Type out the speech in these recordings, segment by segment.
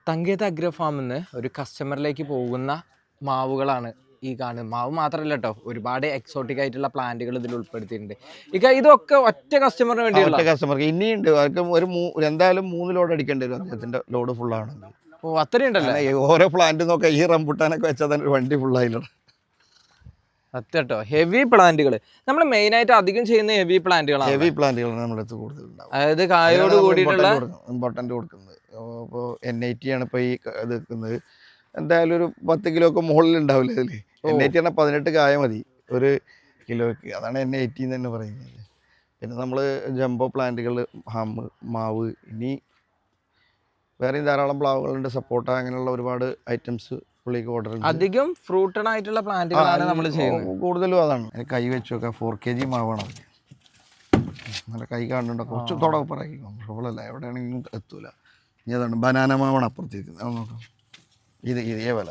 തങ്കേത്ത് agro ഫാമിൽ നിന്ന് ഒരു കസ്റ്റമറിലേക്ക് പോകുന്ന മാവുകളാണ് ഈ കാണുന്നത്. മാവ് മാത്രമല്ല കേട്ടോ, ഒരുപാട് എക്സോട്ടിക് ആയിട്ടുള്ള പ്ലാന്റുകൾ ഇതിൽ ഉൾപ്പെടുത്തിയിട്ടുണ്ട്. ഇതൊക്കെ ഒറ്റ കസ്റ്റമറിന് വേണ്ടിയുള്ള ഒറ്റ കസ്റ്റമർക്ക് ഇനിയുണ്ട്. അവർക്ക് എന്തായാലും 3 ലോഡ് അടിക്കേണ്ടി വരും. അദ്ദേഹത്തിന്റെ ലോഡ് ഫുള്ളാണ്. ഓ, അത്രയുണ്ടല്ലോ. ഓരോ പ്ലാന്റ് നോക്കാം, ഈ റംബുട്ടാനൊക്കെ വെച്ചാൽ തന്നെ വണ്ടി ഫുള്ളായില്ല. സത്യം കേട്ടോ, ഹെവി പ്ലാന്റുകൾ നമ്മൾ മെയിൻ ആയിട്ട് അധികം ചെയ്യുന്ന ഹെവി പ്ലാന്റുകളാണ്. ഹെവി പ്ലാന്റുകളാണ് നമ്മുടെ അടുത്ത് കൂടുതലുണ്ടാവും. അതായത് കായോട് കൂടിയിട്ടുള്ള ഇമ്പോർട്ടൻ്റ് കൊടുക്കുന്നത്. അപ്പോൾ NIT ആണ് ഇപ്പോൾ ഈ ഇത് വെക്കുന്നത്. എന്തായാലും ഒരു 10 കിലോക്ക് മുകളിൽ ഉണ്ടാവില്ല ഇതിൽ. NIT പറഞ്ഞാൽ 18 കായ മതി ഒരു കിലോയ്ക്ക്. അതാണ് NIT എന്ന് തന്നെ പറയുന്നത്. പിന്നെ നമ്മൾ ജംബോ പ്ലാന്റുകൾ, മാവ്, ഇനി വേറെയും ധാരാളം പ്ലാവുകളുണ്ട്. സപ്പോർട്ട, അങ്ങനെയുള്ള ഒരുപാട് ഐറ്റംസ് പുള്ളിക്ക് ഓർഡർ ഉണ്ട്. അധികം ഫ്രൂട്ടഡ് ആയിട്ടുള്ള പ്ലാന്റുകളാണ് നമ്മൾ ചെയ്യുന്നത്. കൂടുതലും അതാണ്. കൈ വെച്ച് നോക്കാം, 4 kg മാവാണ് അത്. നല്ല കൈ കാണുന്നുണ്ടോ? കുറച്ച് തുടക്കപ്പറക്കും, ഷോളല്ല, എവിടെയാണെങ്കിലും എത്തൂല. ഇനി അതാണ് ബനാന മാവാണ് അപ്പുറത്തേക്കുന്നത്. അത് നോക്കാം, ഇതേ വില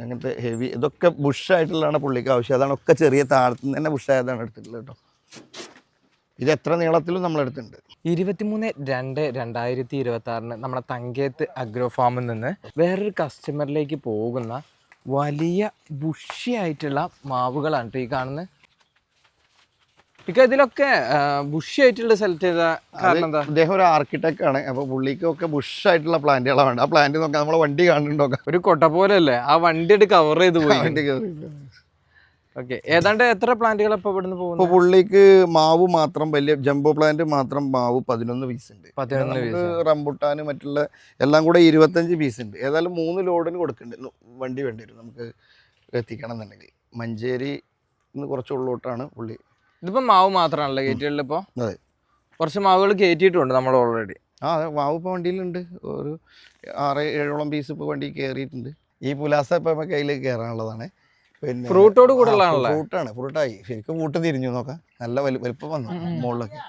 അങ്ങനത്തെ ഹെവി. ഇതൊക്കെ ബുഷായിട്ടുള്ളതാണ് പുള്ളിക്ക് ആവശ്യം. അതാണ് ഒക്കെ ചെറിയ താഴത്തുനിന്ന് തന്നെ ബുഷായതാണ് എടുത്തിട്ടുള്ളത് കേട്ടോ. ഇത് എത്ര നീളത്തിലും നമ്മളെടുത്തിട്ടുണ്ട്. 23/2/2026 നമ്മുടെ തങ്കേത്ത് അഗ്രോ ഫാമിൽ നിന്ന് വേറൊരു കസ്റ്റമറിലേക്ക് പോകുന്ന വലിയ ബുഷിയായിട്ടുള്ള മാവുകളാണ് ഈ കാണുന്നത്. ഇതിലൊക്കെ ബുഷിയായിട്ടുള്ള സെലക്ട് ചെയ്ത കാരണം എന്താ? അദ്ദേഹം ഒരു ആർക്കിടെക്ട് ആണ്. അപ്പോൾ പുള്ളിക്കൊക്കെ ബുഷായിട്ടുള്ള പ്ലാന്റുകളാണ് വേണ്ട. ആ പ്ലാന്റ് നോക്കാം, നമ്മളെ വണ്ടി കാണുന്നുണ്ടോ? ഒരു കൊട്ട പോലെ അല്ലേ ആ വണ്ടി കവർ ചെയ്ത് പോയി. ഓക്കെ, ഏതാണ്ട് എത്ര പ്ലാന്റുകൾ ഇപ്പോൾ ഇവിടുന്ന് പോകുന്നു? ഇപ്പോൾ പുള്ളിക്ക് മാവ് മാത്രം, വലിയ ജംബോ പ്ലാന്റ് മാത്രം മാവ് 11 പീസ് ഉണ്ട്. 11 പീസ്. റംബുട്ടാന് മറ്റുള്ള എല്ലാം കൂടെ 25 പീസ് ഉണ്ട്. ഏതായാലും 3 ലോഡിന് കൊടുക്കുന്നുണ്ട്. വണ്ടി വേണ്ടി വരും നമുക്ക് എത്തിക്കണം എന്നുണ്ടെങ്കിൽ. മഞ്ചേരി കുറച്ച് ഉള്ളോട്ടാണ് പുള്ളി. ഇതിപ്പോ മാവ് മാത്രമാണല്ലോ കയറ്റിയുള്ളത്. ഇപ്പോൾ അതെ, കുറച്ച് മാവുകൾ കയറ്റിയിട്ടുണ്ട് നമ്മൾ ഓൾറെഡി. അതെ, മാവ് ഇപ്പോൾ വണ്ടിയിലുണ്ട്. ഒരു 6-7 പീസ് ഇപ്പോൾ വണ്ടി കയറിയിട്ടുണ്ട്. ഈ പുലാസ ഇപ്പോൾ കയ്യിലേക്ക് കയറാനുള്ളതാണ്. പിന്നെ ഫ്രൂട്ടോട് കൂടുതലാണല്ലോ. ഫ്രൂട്ടായി ശരിക്കും കൂട്ട് തിരിഞ്ഞു നോക്കാം. നല്ല വലുപ്പം വന്നു മുകളിലൊക്കെ.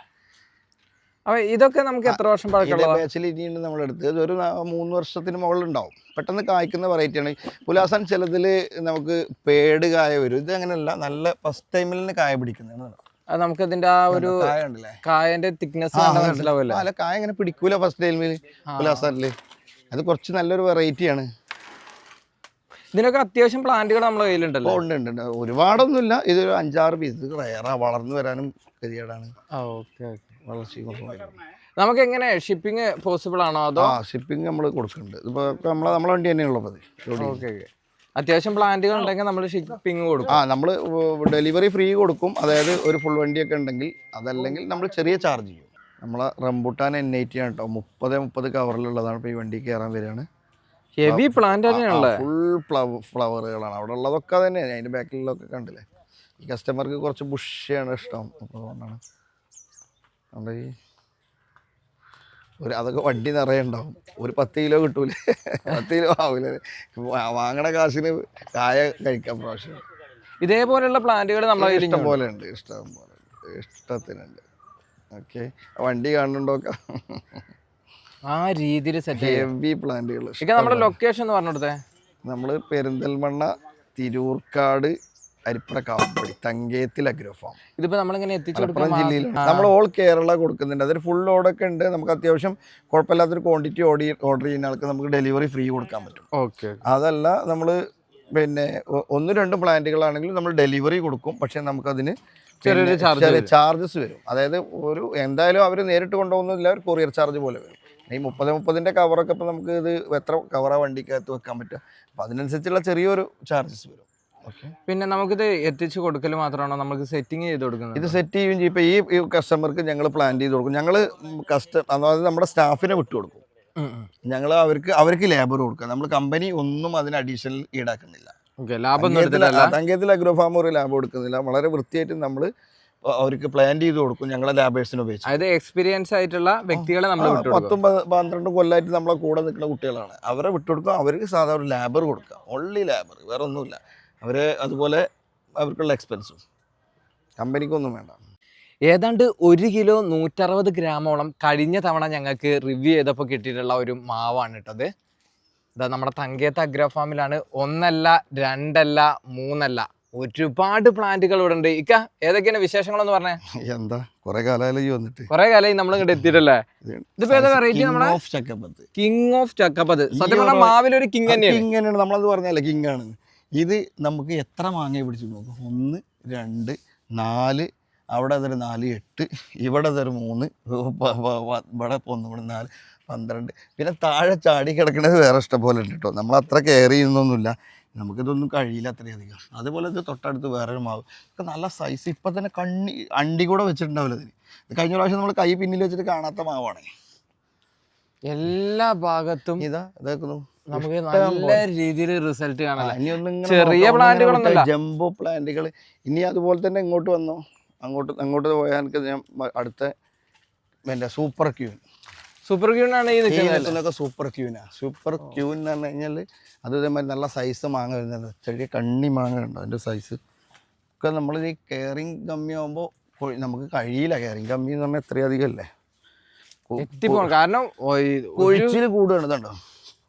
അപ്പോൾ ഇതൊക്കെ നമുക്ക് എത്ര വർഷം പഴക്കമുള്ള ബാച്ചിൽ ഇനിയുണ്ട് നമ്മുടെ അടുത്ത്. ഒരു 3 വർഷത്തിന് മുകളിലുണ്ടാവും. പെട്ടെന്ന് കായ്ക്കുന്ന വെറൈറ്റിയാണ് പുലാസാൻ. ചിലതിൽ നമുക്ക് പേട് കായ വരും. ഇത് അങ്ങനെയല്ല, നല്ല ഫസ്റ്റ് ടൈമിൽ തന്നെ കായ പിടിക്കുന്നതാണ്. അത് നമുക്ക് ഇതിന്റെ ആ ഒരു കായന്റെ തിക്നെസ് മനസ്സിലാവില്ല. അല്ല, കായ ഇങ്ങനെ പിടിക്കൂല ഫസ്റ്റ് ടൈമിൽ പുലാസാനില്. അത് കുറച്ച് നല്ലൊരു വെറൈറ്റിയാണ്. ഇതിനൊക്കെ അത്യാവശ്യം പ്ലാന്റുകൾ നമ്മുടെ കയ്യിലുണ്ടല്ലോ. ഉണ്ട്. ഒരുപാടൊന്നുമില്ല. ഇതൊരു 5-6 പീസ്. റയറാ, വളർന്നു വരാനും ഗതികേടാണ്. നമുക്ക് എങ്ങനെ ഷിപ്പിംഗ് പോസിബിൾ ആണോ? അതോ ഷിപ്പിംഗ് നമ്മൾ കൊടുക്കുന്നുണ്ട്. ഇപ്പോൾ നമ്മളെ വണ്ടി തന്നെയുള്ളത്. അത്യാവശ്യം പ്ലാന്റുകൾ ഉണ്ടെങ്കിൽ നമ്മൾ ഷിപ്പിംഗ് കൊടുക്കും. നമ്മൾ ഡെലിവറി ഫ്രീ കൊടുക്കും. അതായത് ഒരു ഫുൾ വണ്ടിയൊക്കെ ഉണ്ടെങ്കിൽ. അതല്ലെങ്കിൽ നമ്മൾ ചെറിയ ചാർജ് ചെയ്യും. നമ്മളെ റംബുട്ടാൻ NIT ആണ് കേട്ടോ. 30 കവറിലുള്ളതാണ്. ഇപ്പോൾ ഈ വണ്ടി കയറാൻ വരികയാണ്. ഹെവി പ്ലാന്റ് തന്നെയാണല്ലേ. ഫുൾ ഫ്ലവറുകളാണ് അവിടെ ഉള്ളതൊക്കെ തന്നെയാണ്. അതിൻ്റെ ബാക്കിലുള്ളതൊക്കെ കണ്ടില്ലേ. ഈ കസ്റ്റമർക്ക് കുറച്ച് ബുഷിയാണ് ഇഷ്ടം. അപ്പോൾ അതുകൊണ്ടാണ് അതൊക്കെ വണ്ടി നിറയെ ഉണ്ടാവും. ഒരു 10 കിലോ കിട്ടൂലേ? 10 കിലോ ആവൂലേ? വാങ്ങണ കാശിന് കായ കഴിക്കാൻ പ്രാവശ്യം. ഇതേപോലെയുള്ള പ്ലാന്റുകൾ നമ്മളെ ഇഷ്ടം പോലെ ഉണ്ട്. ഇഷ്ടത്തിനുണ്ട്. ഓക്കെ, വണ്ടി കാണുന്നുണ്ടോ? ആ രീതിയിൽ സെറ്റ് ഹെവി പ്ലാന്റുകൾ. നമ്മുടെ ലൊക്കേഷൻ എന്ന് പറഞ്ഞെടുത്തേ. നമ്മൾ പെരിന്തൽമണ്ണ, തിരൂർക്കാട്, അരിപ്പറ, കാവപ്പടി, തങ്കേത്തിൽ അഗ്രോ ഫാം. ഇതിപ്പോൾ നമ്മളിങ്ങനെ എത്തിച്ചു മലപ്പുറം ജില്ലയിലാണ്. നമ്മൾ ഓൾ കേരള കൊടുക്കുന്നുണ്ട്. അതൊരു ഫുൾ ലോഡൊക്കെ ഉണ്ട്. നമുക്ക് അത്യാവശ്യം കുഴപ്പമില്ലാത്തൊരു ക്വാണ്ടിറ്റി ഓർഡർ ചെയ്യുന്ന ആൾക്ക് നമുക്ക് ഡെലിവറി ഫ്രീ കൊടുക്കാൻ പറ്റും. ഓക്കെ, അതല്ല നമ്മൾ പിന്നെ 1-2 പ്ലാന്റുകളാണെങ്കിലും നമ്മൾ ഡെലിവറി കൊടുക്കും. പക്ഷേ നമുക്കതിന് ചെറിയ ചാർജസ് വരും. അതായത് എന്തായാലും അവർ നേരിട്ട് കൊണ്ടുപോകുന്നില്ല, ഒരു കൊറിയർ ചാർജ് പോലെ വരും. ഈ 30 കവറൊക്കെ ഇപ്പോൾ നമുക്ക് ഇത് എത്ര കവറാ വണ്ടിക്കകത്ത് വെക്കാൻ പറ്റുക. അപ്പോൾ അതിനനുസരിച്ചുള്ള ചെറിയൊരു ചാർജസ് വരും. ഓക്കെ, പിന്നെ നമുക്കിത് എത്തിച്ച് കൊടുക്കൽ മാത്രമാണോ നമുക്ക് സെറ്റിങ് ചെയ്ത് കൊടുക്കുന്നത്? ഇത് സെറ്റ് ചെയ്യുകയും ചെയ്യും. ഇപ്പോൾ ഈ കസ്റ്റമർക്ക് ഞങ്ങൾ പ്ലാൻ ചെയ്ത് കൊടുക്കും. ഞങ്ങൾ അതായത് നമ്മുടെ സ്റ്റാഫിനെ വിട്ടു കൊടുക്കും. ഞങ്ങൾ അവർക്ക് ലേബർ കൊടുക്കുക. നമ്മൾ കമ്പനി ഒന്നും അതിന് അഡീഷണൽ ഈടാക്കുന്നില്ല. തങ്കേത്തിൽ അഗ്രോ ഫാം ഒരു ലാബ് കൊടുക്കുന്നില്ല. വളരെ വൃത്തിയായിട്ട് നമ്മൾ അവർക്ക് പ്ലാൻ ചെയ്ത് കൊടുക്കും. ഞങ്ങളെ ലാബേഴ്സിനെ ഉപയോഗിച്ച്. അതായത് എക്സ്പീരിയൻസ് ആയിട്ടുള്ള വ്യക്തികളെ നമ്മൾ 10-12 കൊല്ലമായിട്ട് നമ്മളെ കൂടെ നിൽക്കുന്ന കുട്ടികളാണ്. അവരെ വിട്ടുകൊടുക്കുക. അവർക്ക് സാധാരണ ഒരു ലേബർ കൊടുക്കുക. ഓൺലി ലേബർ, വേറെ ഒന്നുമില്ല. അതുപോലെ അവർക്കുള്ള എക്സ്പെൻസും കമ്പനിക്കൊന്നും വേണ്ട. ഏതാണ്ട് 1 കിലോ 160 ഗ്രാമോളം കഴിഞ്ഞ തവണ ഞങ്ങൾക്ക് റിവ്യൂ ചെയ്തപ്പോൾ കിട്ടിയിട്ടുള്ള ഒരു മാവാണ് ഇട്ടത്. ഇതാ നമ്മുടെ തങ്കേത്ത് അഗ്രോ ഫാമിലാണ്. 1 അല്ല 2 അല്ല 3 അല്ല ഒരുപാട് പ്ലാന്റുകൾ ഇവിടെ ഉണ്ട്. ഇക്ക ഏതൊക്കെയാണ് വിശേഷങ്ങളെന്ന് പറഞ്ഞേ? എന്താ കുറെ കാലമായി വന്നിട്ട്, കുറെ കാലമായി നമ്മൾ ഇങ്ങോട്ട് എത്തിയിട്ടല്ലേ. ഇതിപ്പോ ഏതാ വെറൈറ്റി? നമ്മളെ കിങ് ഓഫ് ചക്കപ്പത്ത്. സത്യം പറഞ്ഞാൽ മാവിലൊരു കിങ് തന്നെയാണ്. കിങ് തന്നെയാണ്, നമ്മളത് പറഞ്ഞല്ലേ കിങ് ആണ്. ഇത് നമുക്ക് എത്ര മാങ്ങ പിടിച്ചു നോക്കും? 1 2 4, അവിടെ അതൊരു 4 8, ഇവിടെ അതൊരു 3, ഇവിടെ 1 ഇവിടെ 4 12. പിന്നെ താഴെ ചാടി കിടക്കുന്നത് വേറെ ഇഷ്ടം പോലെ ഉണ്ട് കേട്ടോ. നമ്മൾ അത്ര കെയർ ചെയ്യുന്നൊന്നുമില്ല, നമുക്കിതൊന്നും കഴിയില്ല അത്രയധികം. അതുപോലെ ഇത് തൊട്ടടുത്ത് വേറൊരു മാവ് ഒക്കെ നല്ല സൈസ്. ഇപ്പം തന്നെ അണ്ടി കൂടെ വെച്ചിട്ടുണ്ടാവില്ല ഇതിന്. ഇത് കഴിഞ്ഞ പ്രാവശ്യം നമ്മൾ കൈ പിന്നിൽ വെച്ചിട്ട് കാണാത്ത മാവാണ്. എല്ലാ ഭാഗത്തും ഇതാക്കുന്നു നമുക്ക് നല്ല രീതിയിൽ റിസൾട്ട് കാണാം. ചെറിയ പ്ലാന്റുകളൊന്നുമല്ല, ജംബോ പ്ലാന്റുകൾ. ഇനി അതുപോലെ തന്നെ ഇങ്ങോട്ട് വന്നോ, അങ്ങോട്ട് പോയാൽ എനിക്ക് ഞാൻ അടുത്ത എൻ്റെ സൂപ്പർ ക്യൂൻ ആണ് ഈ നിൽക്കുന്നത്. സൂപ്പർ ക്യൂൻ എന്ന് പറഞ്ഞു കഴിഞ്ഞാൽ അത് ഇതേമാതിരി നല്ല സൈസ് മാങ്ങ വരുന്നുണ്ട്. ചെറിയ കണ്ണി മാങ്ങ ഉണ്ടോ അതിൻ്റെ സൈസ് ഒക്കെ. നമ്മൾ ഈ കെയറിങ് കമ്മിയാകുമ്പോൾ നമുക്ക് കഴിയില്ല. കെയറിങ് കമ്മി എന്ന് പറഞ്ഞാൽ എത്രയധികം അല്ലേ, കാരണം കൊഴിച്ചിൽ കൂടുകയാണ്. ഇതുണ്ടോ,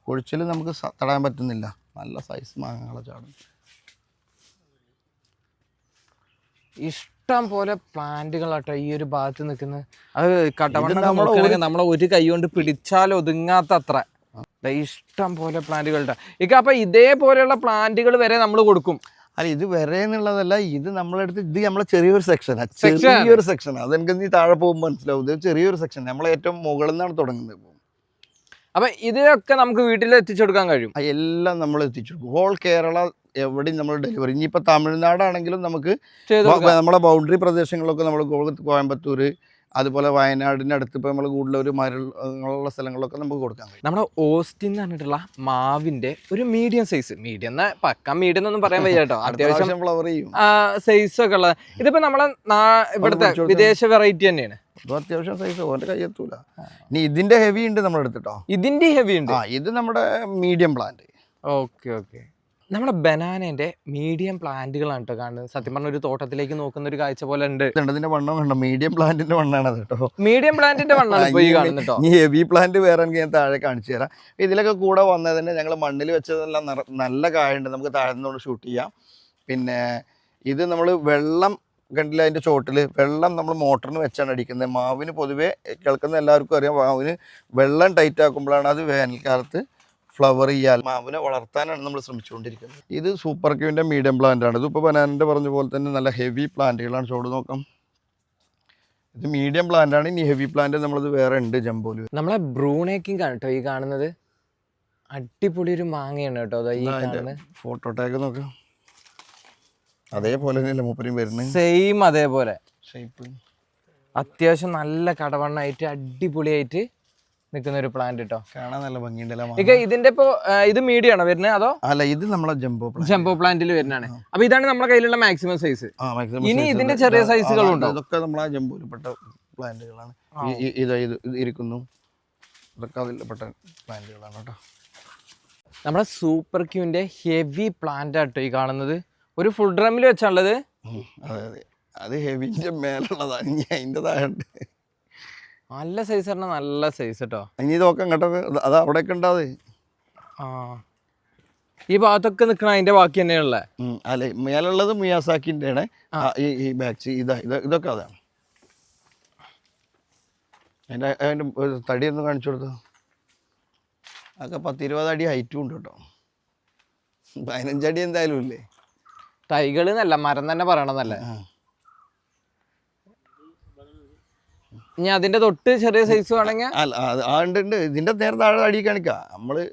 കൊഴിച്ചിൽ നമുക്ക് തടയാൻ പറ്റുന്നില്ല. നല്ല സൈസ് മാങ്ങകളെ ചാടും. ഇഷ്ടം പോലെ പ്ലാന്റുകളാട്ടോ ഈ ഒരു ഭാഗത്ത് നിൽക്കുന്നത്. അത് കട്ടവണ്ണം നമ്മളെ ഒരു കൈ കൊണ്ട് പിടിച്ചാൽ ഒതുങ്ങാത്ത അത്ര ഇഷ്ടം പോലെ പ്ലാന്റുകളുടെ ഇക്ക. അപ്പൊ ഇതേപോലെയുള്ള പ്ലാന്റുകൾ വരെ നമ്മൾ കൊടുക്കും. അല്ല, ഇത് വരെ എന്നുള്ളതല്ല, ഇത് നമ്മളെടുത്ത് ഇത് നമ്മളെ ചെറിയൊരു സെക്ഷനാണ്. അതെനിക്ക് നീ താഴെ പോകുമ്പോൾ മനസ്സിലാവും. ഇത് ചെറിയൊരു സെക്ഷൻ, നമ്മളെ ഏറ്റവും മുകളിൽ നിന്നാണ് തുടങ്ങുന്നത്. അപ്പൊ ഇതൊക്കെ നമുക്ക് വീട്ടിൽ എത്തിച്ചു കൊടുക്കാൻ കഴിയും. എല്ലാം നമ്മൾ എത്തിച്ചു കൊടുക്കും. ഹോൾ കേരള എവിടെയും നമ്മൾ ഡെലിവറി. ഇനിയിപ്പോൾ തമിഴ്നാടാണെങ്കിലും നമുക്ക് നമ്മളെ ബൗണ്ടറി പ്രദേശങ്ങളിലൊക്കെ നമ്മൾ കോയമ്പത്തൂർ, അതുപോലെ വയനാടിൻ്റെ അടുത്ത് ഇപ്പോൾ നമ്മൾ കൂടുതലൊരു മരങ്ങളുള്ള സ്ഥലങ്ങളിലൊക്കെ നമുക്ക് കൊടുക്കാൻ കഴിയും. നമ്മുടെ ഓസ്റ്റിൻ എന്ന് പറഞ്ഞിട്ടുള്ള മാവിന്റെ ഒരു മീഡിയം സൈസ്, മീഡിയം എന്ന പക്ക മീഡിയം എന്നൊന്നും പറയാൻ വയ്യ കേട്ടോ, അത്യാവശ്യം ഫ്ലവർ ചെയ്യും സൈസ് ഒക്കെ ഉള്ളത്. ഇതിപ്പോ നമ്മളെ ഇവിടുത്തെ വിദേശ വെറൈറ്റി തന്നെയാണ്. അത്യാവശ്യം സൈസ് ഓൻ്റെ കൈ എത്തൂല. ഇനി ഇതിന്റെ ഹെവി ഉണ്ട് നമ്മുടെ അടുത്തിട്ടോ. ഇതിന്റെ ഹെവി ഉണ്ട്. ഇത് നമ്മുടെ മീഡിയം പ്ലാന്റ്. ഓക്കെ. നമ്മുടെ ബനാനേന്റെ മീഡിയം പ്ലാന്റുകളാണ് കേട്ടോ കാണുന്നത്. സത്യം പറഞ്ഞ ഒരു തോട്ടത്തിലേക്ക് നോക്കുന്ന ഒരു കാഴ്ച പോലെ ഉണ്ട്. ഇതിന്റെ വണ്ണം കണ്ടോ, മീഡിയം പ്ലാന്റിന്റെ വണ്ണാണ് കേട്ടോ. മീഡിയം പ്ലാന്റിന്റെ വണ്ണാണ് പോയി കാണുന്നത്. ഈ ഹെവി പ്ലാന്റ് വേറെ ഞാൻ താഴെ കാണിച്ചു തരാം. ഇതിലൊക്കെ കൂടെ വന്നത് തന്നെ ഞങ്ങൾ മണ്ണിൽ വെച്ചതെല്ലാം നല്ല കായുണ്ട്, നമുക്ക് താഴെ നിന്നുകൊണ്ട് ഷൂട്ട് ചെയ്യാം. പിന്നെ ഇത് നമ്മൾ വെള്ളം കണ്ടില്ല, അതിൻ്റെ ചോട്ടിൽ വെള്ളം നമ്മൾ മോട്ടറിന് വെച്ചാണ് അടിക്കുന്നത്. മാവിന് പൊതുവേ കേൾക്കുന്ന എല്ലാവർക്കും അറിയാം, മാവിന് വെള്ളം ടൈറ്റ് ആക്കുമ്പോഴാണ് അത് വേനൽക്കാലത്ത് ഫ്ലവർ ചെയ്യാൻ, മാവിനെ വളർത്താനാണ് നമ്മൾ ശ്രമിച്ചുകൊണ്ടിരിക്കുന്നത്. ഇത് സൂപ്പർ ക്യൂവിൻ്റെ മീഡിയം പ്ലാന്റ് ആണ്. ഇതിപ്പോൾ ബനാനൻ്റെ പറഞ്ഞ പോലെ തന്നെ നല്ല ഹെവി പ്ലാന്റുകളാണ്. ചോട് നോക്കാം, ഇത് മീഡിയം പ്ലാന്റ് ആണ്. ഇനി ഹെവി പ്ലാന്റ് നമ്മളത് വേറെ ഉണ്ട് ജംബോല്. നമ്മളെ ബ്രൂണേക്കിംഗ് ആണ് കേട്ടോ ഈ കാണുന്നത്. അടിപൊളി ഒരു മാങ്ങയാണ് കേട്ടോ ഈ കാണുന്നത്. ഫോട്ടോ ടാഗ് നോക്കാം, അതേപോലെ തന്നെയല്ലേ മൂപ്പരും വരുന്നത്, സെയിം അതേപോലെ ഷേപ്പ്. അത്യാവശ്യം നല്ല കടവണ്ണായിട്ട് അടിപൊളിയായിട്ട് നിൽക്കുന്ന ഒരു പ്ലാന്റ് കേട്ടോ, കാണാൻ നല്ല ഭംഗിയുണ്ടല്ലോ. ഇതിന്റെ ഇപ്പോ ഇത് മീഡിയം ആണോ വരുന്നത് അതോ? അല്ല, ഇത് നമ്മളെ ജംബോ പ്ലാന്റിൽ വരുന്നതാണ്. അപ്പൊ ഇതാണ് നമ്മുടെ കയ്യിലുള്ള മാക്സിമം സൈസ്. ഇനി ഇതിന്റെ ചെറിയ സൈസുകളുണ്ടോ? ഇതൊക്കെ നമ്മളെ ജംബോയിൽപ്പെട്ട പ്ലാന്റുകളാണ്. ഇത് ഇരിക്കുന്നു, ഇതൊക്കെ അതിൽപ്പെട്ട പ്ലാന്റുകളാണ് കേട്ടോ. നമ്മുടെ സൂപ്പർ ക്യൂവിന്റെ ഹെവി പ്ലാന്റ് ആട്ടോ ഈ കാണുന്നത്. ഒരു ഫുൾ ഡ്രമ്മിൽ വെച്ചാണുള്ളത്. അതെ, അത് ഹെവിന്റെ മേലുള്ളതാണ്. ഇനി അതിൻ്റെ താഴെ നല്ല സൈസ് പറഞ്ഞാൽ നല്ല സൈസ് കേട്ടോ. ഇനി ഇതൊക്കെ കേട്ടോ, അത് അവിടെയൊക്കെ ഉണ്ടാവേ. ഈ ഭാഗത്തൊക്കെ നിൽക്കണ അതിന്റെ ബാക്കി തന്നെയുള്ള. അല്ലെ, മേലുള്ളത് മിയാസാക്കിൻ്റെ ആണ്. ഈ ബാച്ച് ഇതൊക്കെ അതാണ്. അതിൻ്റെ തടി ഒന്ന് കാണിച്ചു കൊടുത്തോ. അതൊക്കെ 10-20 അടി ഹൈറ്റും ഉണ്ട് കേട്ടോ. 15 അടി എന്തായാലും ഇല്ലേ. തൈകൾ എന്നല്ല, മരം തന്നെ പറയണമെന്നല്ലേ. ഇനി അതിന്റെ തൊട്ട് ചെറിയ സൈസ് വേണമെങ്കിൽ ഉണ്ട്. ഇതിന്റെ നേരെ താഴെ അടി കാണിക്കാം നമ്മള്.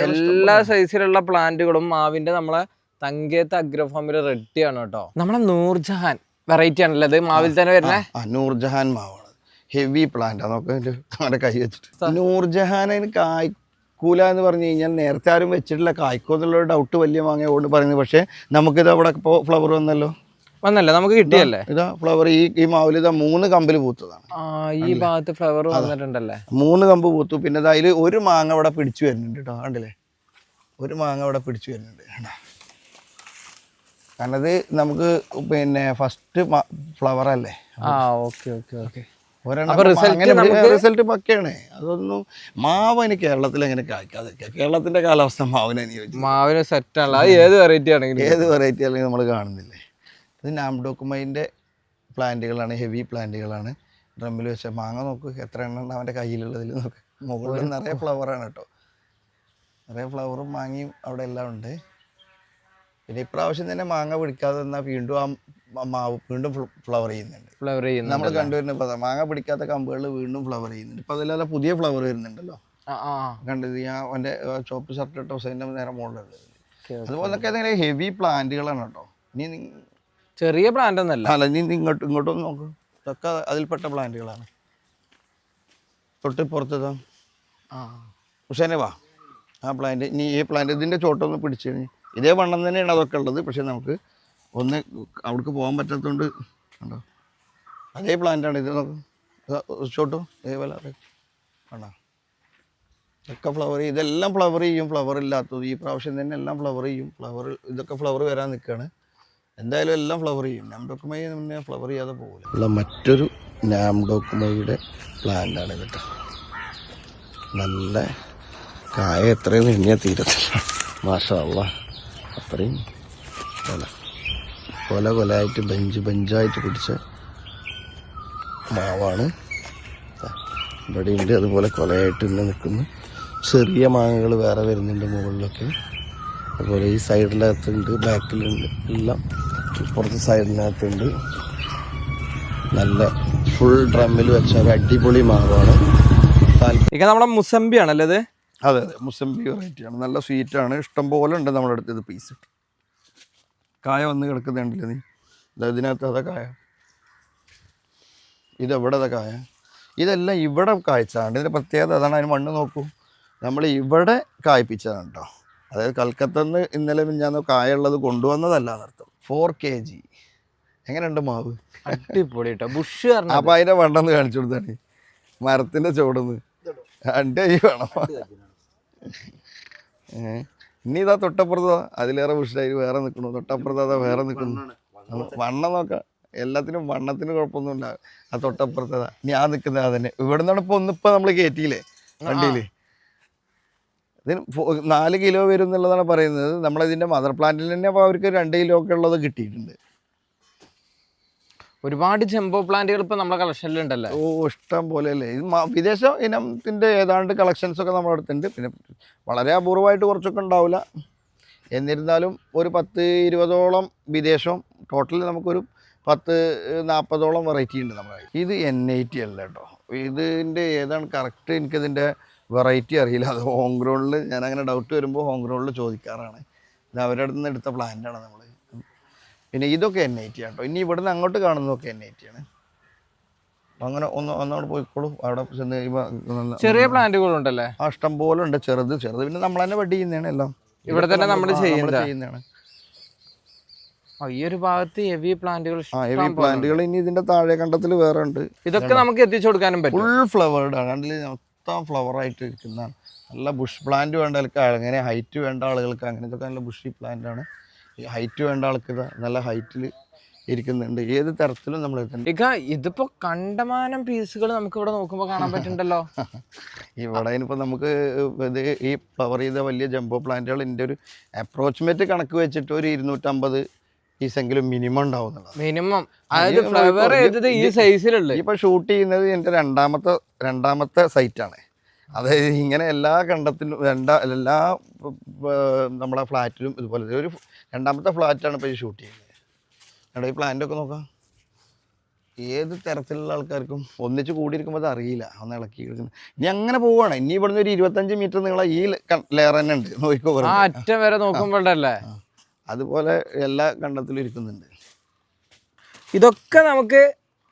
എല്ലാ സൈസിലുള്ള പ്ലാന്റുകളും മാവിന്റെ നമ്മളെ തങ്കേത്ത് അഗ്രഫാമിൽ റെഡിയാണ് കേട്ടോ. നമ്മളെ നൂർജഹാൻ വെറൈറ്റി ആണല്ലോ ഇത്, മാവിൽ തന്നെ വരുന്നത്. നൂർജഹാൻ മാവാണ്, ഹെവി പ്ലാന്റ്. നോക്കാം കൈ വെച്ചിട്ട്. നൂർജഹാൻ അതിന് കായ്ക്കൂല എന്ന് പറഞ്ഞു കഴിഞ്ഞാൽ നേരത്തെ ആരും വെച്ചിട്ടില്ല. കായ്ക്കോ എന്നുള്ളൊരു ഡൗട്ട് വലിയ മാങ്ങ കൊണ്ട് പറയുന്നത്. പക്ഷെ നമുക്കിത് അവിടെ ഇപ്പോൾ ഫ്ലവർ വന്നല്ലോ, നമുക്ക് കിട്ടിയല്ലേ. ഇതാ ഫ്ലവർ. ഈ മാവിൽ ഇതാ 3 കമ്പിൽ പൂത്തതാണ്. ഈ ഭാഗത്ത് ഫ്ലവർ വന്നിട്ടുണ്ടല്ലേ, 3 കമ്പ് പൂത്തു. പിന്നെ അതിൽ ഒരു മാങ്ങ അവിടെ പിടിച്ചു വരുന്നുണ്ട് കേട്ടോ, കണ്ടില്ലേ, ഒരു മാങ്ങ അവിടെ പിടിച്ചു വരുന്നുണ്ട്. കാരണം അത് നമുക്ക് പിന്നെ ഫസ്റ്റ് ഫ്ലവർ അല്ലേ. ഓക്കെ. റിസൾട്ട് പക്കയാണ്. അതൊന്നും മാവിന് കേരളത്തിൽ എങ്ങനെ കായ്ക്കാതെ കേരളത്തിന്റെ കാലാവസ്ഥ മാവിന് അനുയോജിച്ചു. മാവിന് സെറ്റാണല്ലോ. അത് ഏത് വെറൈറ്റി ആണെങ്കിലും ഏത് വെറൈറ്റി ആണെങ്കിലും നമ്മൾ കാണുന്നില്ലേ. ഇത് നാംഡോക്കുമൈൻ്റെ പ്ലാന്റുകളാണ്, ഹെവി പ്ലാന്റുകളാണ്. ഡ്രമ്മിൽ വെച്ച മാങ്ങ നോക്ക് എത്ര എണ്ണം അവൻ്റെ കയ്യിലുള്ളതിൽ നോക്ക്. മുകളിൽ നിറയെ ഫ്ലവറാണ് കേട്ടോ, നിറയെ ഫ്ലവറും മാങ്ങയും അവിടെ എല്ലാം ഉണ്ട്. പിന്നെ ഇപ്രാവശ്യം തന്നെ മാങ്ങ പിടിക്കാതെ നിന്നാൽ വീണ്ടും ആ മാവ് വീണ്ടും ഫ്ലവർ ചെയ്യുന്നുണ്ട്. നമ്മൾ കണ്ടുവരുന്ന മാങ്ങ പിടിക്കാത്ത കമ്പുകളിൽ വീണ്ടും ഫ്ലവർ ചെയ്യുന്നുണ്ട്. ഇപ്പം അതിലല്ല പുതിയ ഫ്ലവർ വരുന്നുണ്ടല്ലോ, കണ്ടത് ഞാൻ അവൻ്റെ ചോപ്പ് ഷർട്ട് ഇട്ട ഹുസൈൻ്റെ നേരെ മുകളിലുള്ളത്. അതുപോലൊക്കെ എന്തെങ്കിലും ഹെവി പ്ലാന്റുകളാണ് കേട്ടോ. ഇനി ചെറിയ പ്ലാന്റ് ഒന്നല്ല. അല്ല, ഇനി ഇങ്ങോട്ടൊന്ന് നോക്കും, ഇതൊക്കെ അതിൽപ്പെട്ട പ്ലാന്റുകളാണ്. തൊട്ട് പുറത്തതാ ഹുസൈനെ വാ, ആ പ്ലാന്റ്. ഇനി ഈ പ്ലാന്റ് ഇതിൻ്റെ ചോട്ടൊന്ന് പിടിച്ച് കഴിഞ്ഞ് ഇതേ വണ്ണം തന്നെയാണ് അതൊക്കെ ഉള്ളത്. പക്ഷെ നമുക്ക് ഒന്ന് അവിടേക്ക് പോകാൻ പറ്റാത്തതുകൊണ്ട് കണ്ടോ, അതേ പ്ലാന്റാണ് ഇത്. നോക്കും ചോട്ടും അതേപോലെ കണ്ടോ, ഇതൊക്കെ ഫ്ലവർ ചെയ്യും. ഇതെല്ലാം ഫ്ലവർ ചെയ്യും. ഫ്ലവർ ഇല്ലാത്തത് ഈ പ്രാവശ്യം തന്നെ എല്ലാം ഫ്ലവർ ചെയ്യും. ഇതൊക്കെ ഫ്ലവർ വരാൻ നിൽക്കുകയാണ്. എന്തായാലും എല്ലാം ഫ്ലവർ ചെയ്യും. നാംഡോക്കുമൈ മുന്നേ ഫ്ലവർ ചെയ്യാതെ പോകില്ല. ഉള്ള മറ്റൊരു നാംഡോക്കുമൈയുടെ പ്ലാന്റാണ് കേട്ടോ. നല്ല കായ എത്രയും എണ്ണിയാൽ തീരത്തില്ല. മാഷാ അല്ലാഹ്, അത്രയും കൊല കൊലയായിട്ട് ബെഞ്ചായിട്ട് പിടിച്ച മാവാണ്. ഇവിടെയുണ്ട് അതുപോലെ കൊലയായിട്ട് തന്നെ നിൽക്കുന്നു. ചെറിയ മാങ്ങകൾ വേറെ വരുന്നുണ്ട് മുകളിലൊക്കെ. അതുപോലെ ഈ സൈഡിനകത്തുണ്ട്, ബാക്കിലുണ്ട്, എല്ലാം പുറത്തെ സൈഡിനകത്തുണ്ട്. നല്ല ഫുൾ ഡ്രമ്മിൽ വെച്ച ഒരു അടിപൊളി മാവാണ്. നമ്മുടെ മുസംബി ആണല്ലേ ഇത്? അതെ അതെ, മുസംബി വെറൈറ്റിയാണ്. നല്ല സ്വീറ്റാണ്. ഇഷ്ടം പോലെ ഉണ്ട് നമ്മുടെ അടുത്ത്. ഇത് പീസ് കായ വന്ന് കിടക്കുന്നുണ്ടല്ലേ നീ, ഇതിനകത്ത് അതാ കായ, ഇതെവിടെ അതാ കായ, ഇതെല്ലാം ഇവിടെ കായ്ച്ചതാണ്. ഇതിൻ്റെ പ്രത്യേകത അതാണ്. അതിന് മണ്ണ് നോക്കൂ, നമ്മൾ ഇവിടെ കായ്പ്പിച്ചതാണ് കേട്ടോ. അതായത് കൽക്കത്തന്ന് ഇന്നലെ മിഞ്ഞാന്നോ കായുള്ളത് കൊണ്ടുവന്നതല്ല എന്നർത്ഥം. 4 kg. എങ്ങനെയുണ്ട് മാവ്? അടിപൊളി കേട്ടോ. ബുഷ് അപ്പം അതിൻ്റെ വണ്ണെന്ന് കാണിച്ചു കൊടുത്താണ്, മരത്തിൻ്റെ ചുവടെന്ന് 2 kg വേണം. ഇനി ഇതാ തൊട്ടപ്പുറത്താ അതിലേറെ ബുഷായി വേറെ നിൽക്കണു. തൊട്ടപ്പുറത്ത് അതാ വേറെ നിൽക്കുന്നു. വണ്ണം നോക്കാം, എല്ലാത്തിനും വണ്ണത്തിന് കുഴപ്പമൊന്നും ഉണ്ടാകും. ആ തൊട്ടപ്പുറത്തതാ ഇനി ആ നിൽക്കുന്നത് അതന്നെ. ഇവിടെ നിന്നാണ് ഇപ്പോൾ ഒന്നിപ്പോൾ നമ്മൾ കയറ്റിയില്ലേ വണ്ടിയിൽ. ഇതിന് 4 കിലോ വരും എന്നുള്ളതാണ് പറയുന്നത്. നമ്മളിതിൻ്റെ മദർ പ്ലാന്റിൽ തന്നെ അപ്പോൾ അവർക്ക് 2 കിലോ ഒക്കെ ഉള്ളത് കിട്ടിയിട്ടുണ്ട്. ഒരുപാട് ജംബോ പ്ലാന്റുകൾ ഇപ്പം നമ്മുടെ കളക്ഷനിലുണ്ടല്ലോ. ഇഷ്ടം പോലെ അല്ലേ. ഇത് വിദേശ ഇനത്തിൻ്റെ ഏതാണ്ട് കളക്ഷൻസൊക്കെ നമ്മുടെ അടുത്തുണ്ട്. പിന്നെ വളരെ അപൂർവമായിട്ട് കുറച്ചൊക്കെ ഉണ്ടാവില്ല. എന്നിരുന്നാലും ഒരു 10-20ഓളം വിദേശവും ടോട്ടൽ നമുക്കൊരു 10-40ഓളം വെറൈറ്റി ഉണ്ട് നമ്മുടെ. ഇത് N80 അല്ല കേട്ടോ. ഇതിൻ്റെ ഏതാണ് കറക്റ്റ് എനിക്കതിൻ്റെ വെറൈറ്റി അറിയില്ല. അത് ഹോം ഗ്രൗണ്ടിൽ ഞാനങ്ങനെ ഡൗട്ട് വരുമ്പോൾ ഹോം ഗ്രൗണ്ടിൽ ചോദിക്കാറാണ്. ഇത് അവരുടെ അടുത്ത് നിന്ന് എടുത്ത പ്ലാന്റാണ് നമ്മൾ. പിന്നെ ഇതൊക്കെ N80 ആണ് കേട്ടോ. ഇനി ഇവിടെ നിന്ന് അങ്ങോട്ട് കാണുന്നതൊക്കെ N80 ആണ്. അങ്ങനെ ഒന്നോട് പോയിക്കോളൂ. അവിടെ ചെന്ന് ചെറിയ പ്ലാന്റുകളുണ്ടല്ലേ? ഇഷ്ടം പോലെ ഉണ്ട്. ചെറുത് പിന്നെ നമ്മൾ തന്നെ വെഡ് ചെയ്യുന്നതാണ് എല്ലാം. ഇവിടെ തന്നെ നമ്മൾ ചെയ്യുന്നതാണ്. ഈ ഒരു ഭാഗത്ത് ഹെവി പ്ലാന്റുകൾ ഹെവി പ്ലാന്റുകൾ ഇനി ഇതിന്റെ താഴെ കണ്ടത്തിൽ വേറെ ഉണ്ട്. ഇതൊക്കെ നമുക്ക് എത്തിച്ചു കൊടുക്കാനും പറ്റും. ഫുൾ ഫ്ലവേർഡ് ആണ്. കണ്ടില്ലേ, മൊത്തം ഫ്ലവർ ആയിട്ട് ഇരിക്കുന്നതാണ്. നല്ല ബുഷ് പ്ലാന്റ് വേണ്ട ആൾക്ക്, അങ്ങനെ ഹൈറ്റ് വേണ്ട ആളുകൾക്ക് അങ്ങനത്തെ നല്ല ബുഷി പ്ലാന്റ് ആണ്. ഈ ഹൈറ്റ് വേണ്ട ആൾക്ക് നല്ല ഹൈറ്റിൽ ഇരിക്കുന്നുണ്ട്. ഏത് തരത്തിലും നമ്മൾ ഇതിപ്പോ കണ്ടമാനം പീസുകൾ നമുക്ക് ഇവിടെ നോക്കുമ്പോൾ കാണാൻ പറ്റുന്നുണ്ടല്ലോ. ഇവിടെ ഇനിയിപ്പോൾ നമുക്ക് ഇത് ഈ ഫ്ലവർ ചെയ്ത വലിയ ജംബോ പ്ലാന്റുകൾ എൻ്റെ ഒരു അപ്രോക്സിമേറ്റ് കണക്ക് വെച്ചിട്ട് ഒരു 250 പീസെങ്കിലും മിനിമം ഉണ്ടാവുന്നതാണ്. മിനിമം ഫ്ലവർ ചെയ്തത് ഈ സൈസിലുള്ള. ഇപ്പൊ ഷൂട്ട് ചെയ്യുന്നത് എൻ്റെ രണ്ടാമത്തെ സൈറ്റാണ്. അതായത് ഇങ്ങനെ എല്ലാ കണ്ടത്തിലും എല്ലാ നമ്മളെ ഫ്ലാറ്റിലും ഇതുപോലെ ഒരു രണ്ടാമത്തെ ഫ്ലാറ്റാണ് ഇപ്പോൾ ഈ ഷൂട്ട് ചെയ്യുന്നത്. ഈ പ്ലാന്റൊക്കെ നോക്കാം, ഏത് തരത്തിലുള്ള ആൾക്കാർക്കും ഒന്നിച്ച് കൂടിയിരിക്കുമ്പോൾ അത് അറിയില്ല, ഒന്ന് ഇളക്കി എടുക്കുന്നത്. ഇനി അങ്ങനെ പോവുകയാണ്. ഇനി ഇവിടുന്ന് ഒരു 25 മീറ്റർ നീളം ഈ ലെയർ തന്നെ ഉണ്ട്. നോക്കിക്കോ, അറ്റം വരെ നോക്കുമ്പോഴല്ലേ. അതുപോലെ എല്ലാ കണ്ടത്തിലും ഇരിക്കുന്നുണ്ട്. ഇതൊക്കെ നമുക്ക്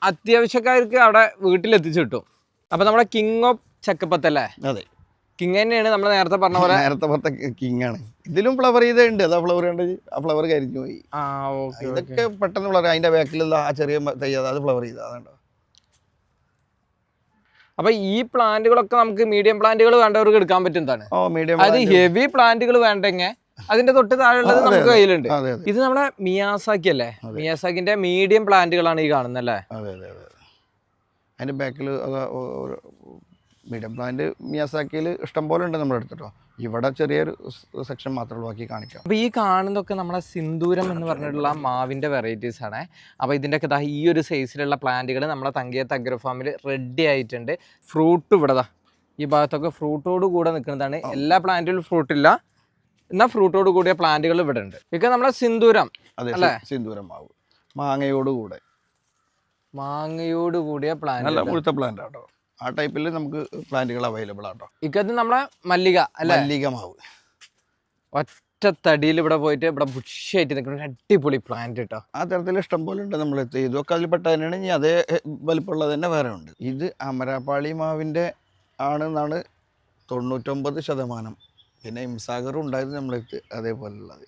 അത്യാവശ്യക്കാർക്ക് അവിടെ വീട്ടിലെത്തിച്ചു കിട്ടും. അപ്പൊ നമ്മുടെ കിങ് ഓഫ് ചക്കപ്പത്തല്ലേ? അതെ, കിങ് തന്നെയാണ്. നമ്മൾ നേരത്തെ പറഞ്ഞ പോലെ നേരത്തെ പറഞ്ഞ കിങ് ആണ്. ഇതിലും ഫ്ലവർ ചെയ്തുണ്ട്. അതാ ഫ്ലവർ കണ്ട് ആ ഫ്ലവർ കരിഞ്ഞു പോയി. ഇതൊക്കെ പെട്ടെന്ന് ഫ്ലവർ. അതിന്റെ ബാക്കിലുള്ള ആ ചെറിയ തയ്യാതെ അത് ഫ്ലവർ ചെയ്ത അതുണ്ടോ. അപ്പൊ ഈ പ്ലാന്റുകളൊക്കെ നമുക്ക് മീഡിയം പ്ലാന്റുകൾ വേണ്ടവർക്ക് എടുക്കാൻ പറ്റുന്നതാണ്. മീഡിയം. അത് ഹെവി പ്ലാന്റുകൾ വേണ്ടെങ്കിൽ അതിന്റെ തൊട്ട് താഴെയുള്ളത് നമുക്ക് കയ്യിലുണ്ട്. ഇത് നമ്മുടെ മിയാസാക്കി അല്ലേ? മിയാസാക്കിന്റെ മീഡിയം പ്ലാന്റുകളാണ് ഈ കാണുന്നത് അല്ലേ? അതിൻ്റെ ബാക്കിൽ മീഡിയം പ്ലാന്റ് മിയാസാക്കിയിൽ ഇഷ്ടം പോലെ ഉണ്ട് നമ്മുടെ അടുത്ത് കേട്ടോ. ഇവിടെ ചെറിയൊരു സെക്ഷൻ മാത്രമേ ഉള്ളൂ, ബാക്കി കാണിക്കാം. അപ്പോൾ ഈ കാണുന്നതൊക്കെ നമ്മളെ സിന്ദൂരം എന്ന് പറഞ്ഞിട്ടുള്ള മാവിൻ്റെ വെറൈറ്റീസ് ആണ്. അപ്പോൾ ഇതിൻ്റെയൊക്കെ ദാ ഈ ഒരു സൈസിലുള്ള പ്ലാന്റുകൾ നമ്മളെ തങ്കയത്ത് അഗ്രോ ഫാമിൽ റെഡി ആയിട്ടുണ്ട്. ഫ്രൂട്ട് ഇവിടെ ദാ ഈ ഭാഗത്തൊക്കെ ഫ്രൂട്ടോട് കൂടെ നിൽക്കുന്നതാണ്. എല്ലാ പ്ലാന്റിലും ഫ്രൂട്ടില്ല, എന്നാൽ ഫ്രൂട്ടോട് കൂടിയ പ്ലാന്റുകൾ ഇവിടെ ഉണ്ട്. ഇതൊക്കെ നമ്മളെ സിന്ദൂരം അല്ലേ, സിന്ദൂരം മാവ് മാങ്ങയോട് കൂടെ, മാങ്ങയോട് കൂടിയ പ്ലാന്റ്, നല്ല മുഴുത്ത പ്ലാന്റ് ആട്ടോ. ആ ടൈപ്പിൽ നമുക്ക് പ്ലാന്റുകൾ അവൈലബിൾ ആട്ടോ. ഇക്കത് നമ്മളെ മല്ലിക അല്ലേ, മല്ലിക മാവ് ഒറ്റ തടിയിൽ ഇവിടെ പോയിട്ട് ഇവിടെ ബുഷിയായിട്ട് നിൽക്കുന്ന ഒരു അടിപൊളി പ്ലാന്റ് കേട്ടോ. ആ തരത്തിൽ ഇഷ്ടം പോലെ ഉണ്ട് നമ്മൾ ഇതൊക്കെ അതിൽ പെട്ട തന്നെയാണ്. ഇനി അതേ വലിപ്പമുള്ളത് തന്നെ വേറെ ഉണ്ട്. ഇത് അമരാപ്പാളി മാവിൻ്റെ ആണെന്നാണ് 99%. പിന്നെ ഇംസാഗറും ഉണ്ടായിരുന്നു നമ്മളെടുത്ത് അതേപോലെയുള്ളത്.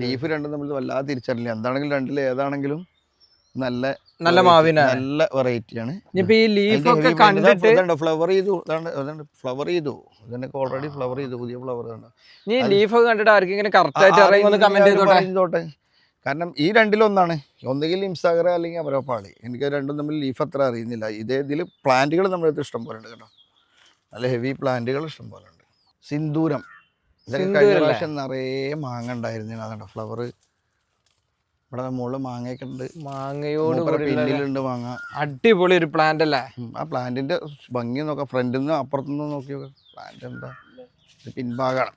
ലീഫ് രണ്ടും നമ്മൾ വല്ലാതെ തിരിച്ചറിയില്ല. എന്താണെങ്കിലും രണ്ടിൽ ഏതാണെങ്കിലും നല്ല നല്ല മാവിന നല്ല വെറൈറ്റിയാണ്. ഇനിയിപ്പോ ഈ ലീഫ് ഒക്കെ കണ്ടിട്ട് ഫ്ലവർ ചെയ്തു, ഫ്ലവർ ചെയ്തു, ഇതിനൊക്കെ ഓൾറെഡി ഫ്ലവർ ചെയ്തു, പുതിയ ഫ്ലവർ ആണ്. ഈ ലീഫ് ഒക്കെ കണ്ടിട്ട് ആർക്കെങ്കിലും കറക്റ്റ് ആയിട്ട് അറിയുമെന്ന് കമന്റ് ചെയ്തോട്ടെ. കാരണം ഈ രണ്ടിലൊന്നാണ്, ഒന്നുകിൽ ഇംസാഗർ അല്ലെങ്കിൽ അമരപ്പാളി. എനിക്ക് രണ്ടും തമ്മിൽ ലീഫ് അത്ര അറിയുന്നില്ല. ഇതേ ഇതിൽ പ്ലാന്റുകൾ നമ്മുടെ അടുത്ത് ഇഷ്ടം പോലെ ഉണ്ട് കേട്ടോ, നല്ല ഹെവി പ്ലാന്റുകൾ ഇഷ്ടം പോലെ ഉണ്ട്. സിന്ദൂരം ഇതൊക്കെ കഴിഞ്ഞ പ്രാവശ്യം നിറയെ മാങ്ങ ഉണ്ടായിരുന്നു. അതുകൊണ്ട് ഫ്ലവർ ഇവിടെ മുകളിൽ മാങ്ങയൊക്കെ ഉണ്ട്, മാങ്ങയോട് പിന്നിലുണ്ട് മാങ്ങ. അടിപൊളി ഒരു പ്ലാന്റ് അല്ലേ. ആ പ്ലാന്റിന്റെ ഭംഗി നോക്കാം, ഫ്രണ്ടിൽ നിന്ന് അപ്പുറത്തുനിന്ന് നോക്കി നോക്കാം. പ്ലാന്റ് എന്താ പിൻഭാഗമാണ്,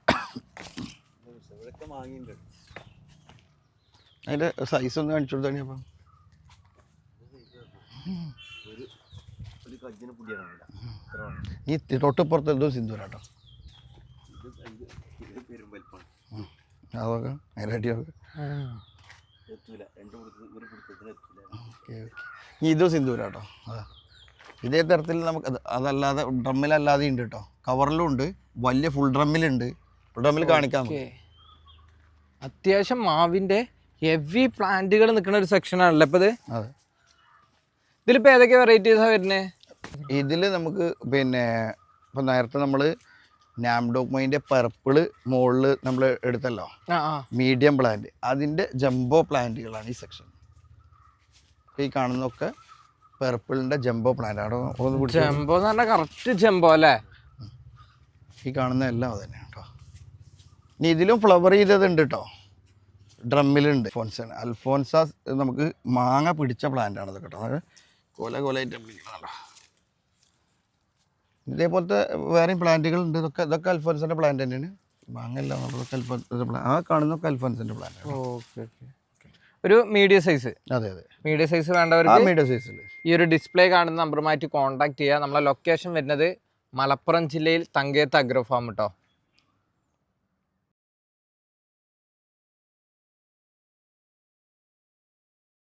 അതിന്റെ സൈസ് ഒന്ന് കാണിച്ചു കൊടുത്താണ്. അപ്പം ഈ തൊട്ടിപ്പുറത്ത് എന്തോ സിന്ദൂരാട്ടോ, അതൊക്കെ നേരാട്ടി നോക്കാം. ഇതും സിന്ദൂരാട്ടോ. അതാ ഇതേ തരത്തിൽ നമുക്ക് അതല്ലാതെ ഡ്രമ്മിലല്ലാതെ ഉണ്ട് കേട്ടോ, കവറിലും ഉണ്ട്, വലിയ ഫുൾ ഡ്രമ്മിലുണ്ട്. ഫുൾ ഡ്രമ്മിൽ കാണിക്കാം. അത്യാവശ്യം മാവിന്റെ ഹെവി പ്ലാന്റുകൾ നിൽക്കുന്ന ഒരു സെക്ഷൻ ആണല്ലോ ഇപ്പൊ ഇത്. അതെ, ഇതിലിപ്പോ ഏതൊക്കെ വെറൈറ്റീസാണ് വരുന്നത്? ഇതിൽ നമുക്ക് പിന്നെ ഇപ്പം നേരത്തെ നമ്മൾ നാംഡോക്മൈൻ്റെ പർപ്പിള് മുകളിൽ നമ്മൾ എടുത്തല്ലോ, മീഡിയം പ്ലാന്റ്, അതിൻ്റെ ജംബോ പ്ലാന്റുകളാണ് ഈ സെക്ഷൻ. ഈ കാണുന്നൊക്കെ പർപ്പിളിൻ്റെ ജംബോ പ്ലാന്റ് ആണ്. ജംബോ എന്ന് പറഞ്ഞാൽ കറക്റ്റ് ജംബോ അല്ലേ. ഈ കാണുന്ന എല്ലാം അത് തന്നെയാണ് കേട്ടോ. ഇനി ഇതിലും ഫ്ലവർ ചെയ്തതുണ്ട് കേട്ടോ, ഡ്രമ്മിലുണ്ട്. അൽഫോൻസാസ് നമുക്ക് മാങ്ങ പിടിച്ച പ്ലാന്റ് ആണ് കേട്ടോ. അത് കൊലയിട്ട് പിടിക്കണല്ലോ. ഇതേപോലത്തെ വേറെയും പ്ലാന്റുകൾ ഉണ്ട്. ഇതൊക്കെ അൽഫോൻസിൻ്റെ പ്ലാന്റ് തന്നെയാണ്. മാങ്ങല്ല നമ്മളൊക്കെ അൽഫോൻസിൻ്റെ പ്ലാന്റ്. ആ കാണുന്നൊക്കെ അൽഫോൻസിൻ്റെ പ്ലാന്റ്. ഓക്കെ ഓക്കെ, ഒരു മീഡിയം സൈസ്. അതെ അതെ, മീഡിയം സൈസ് വേണ്ടവർക്ക് മീഡിയം സൈസിൽ ഈ ഒരു ഡിസ്പ്ലേ കാണുന്ന നമ്പറുമായിട്ട് കോൺടാക്ട് ചെയ്യുക. നമ്മളെ ലൊക്കേഷൻ വരുന്നത് മലപ്പുറം ജില്ലയിൽ തങ്കയത്ത് അഗ്രോ ഫാം കേട്ടോ.